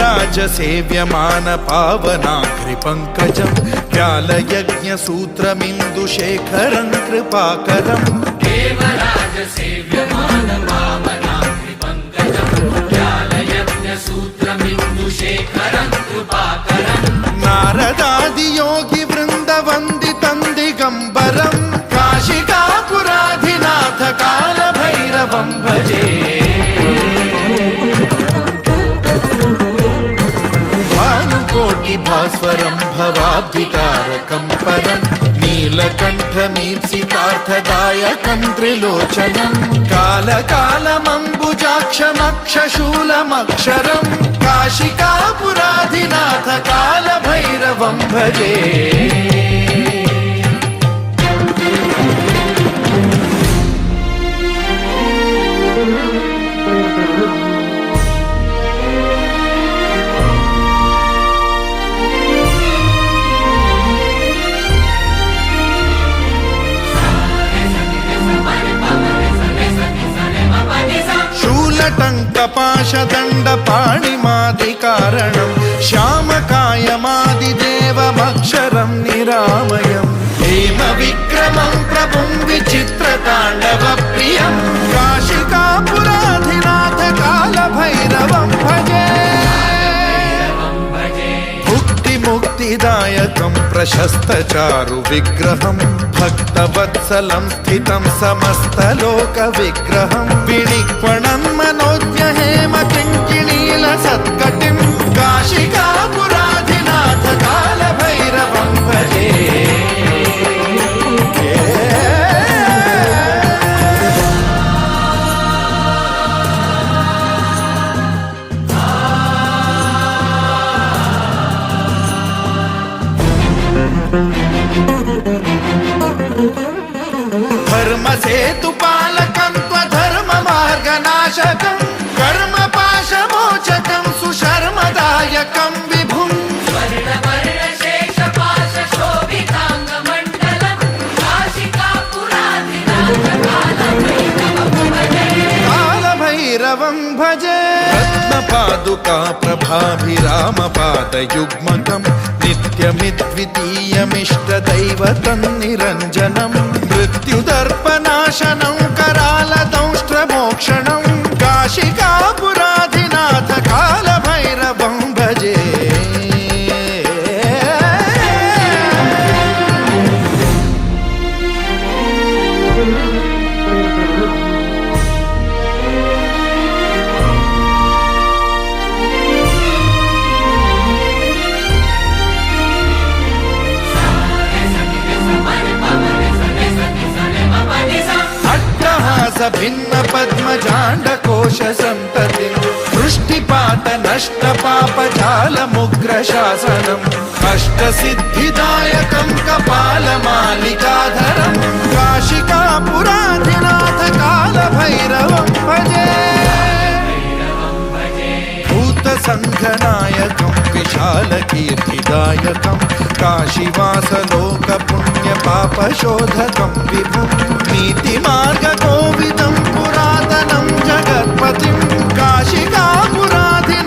देवराज सेव्यमान पावनाग्रिपङ्कजं व्यालयज्ञसूत्रमिन्दुशेखरं कृपाकरं देवराज सेव्यमान पावनाग्रिपङ्कजं व्यालयज्ञसूत्रमिन्दुशेखरं कृपाकरं नारदादियोगि वृन्दवन्दितं दिगम्बरं काशिकापुराधिनाथ कालभैरवं भजे भास्वरं भवाब्धितारकं परं नीलकण्ठमीप्सितार्थदायकं त्रिलोचनं कालकालमम्बुजाक्षमक्षशूलमक्षरं काशिकापुराधिनाथ कालभैरवं भजे टङ्कपाशदण्डपाणिमादिकारणं श्यामकायमादिदेवमक्षरं निरामयं हेमविक्रमं प्रभुं विचित्रताण्डवप्रियं काशिकापुराधिनाथ कालभैरवं भजे मुक्तिदायकं प्रशस्तचारु विग्रहं भक्तवत्सलं स्थितं समस्तलोकविग्रहं विनिक्वणं मनोज्ञहेम किङ्किणीलसत्कटिं काशिकापुराधिनाथ कालभैरवं भजे धर्मसेतुपालकं त्वधर्ममार्गनाशकं कर्मपाशमोचकं सुशर्मदायकं विभुं स्वर्णवर्णशेषपाशशोभिताङ्गमण्डलं काशिकापुराधिनाथ कालभैरवं भजे रत्नपादुका प्रभाभिरामपादयुग्मकं नित्यमिद्वितीयमिष्टदैवतं निरञ्जनं मृत्युदर्पनाशनं करालदंष्ट्रमोक्षणं काशिकापुराधिनाथ कालभैरवं भजे भिन्न पद्मजाण्डकोश संततिं वृष्टिपात नष्ट पापजालमुग्रशासनम् अष्टसिद्धिदायकं कपालमालिकाधरं काशिकापुराधिनाथ कालभैरवं भजे भूतसङ्घनायकं विशालकीर्तिदायकं काशीवासलोकपुण्यपापशोधकं विभुं नीतिमार्गकोविदं पुरातनं जगत्पतिं काशिकापुराधिनाथ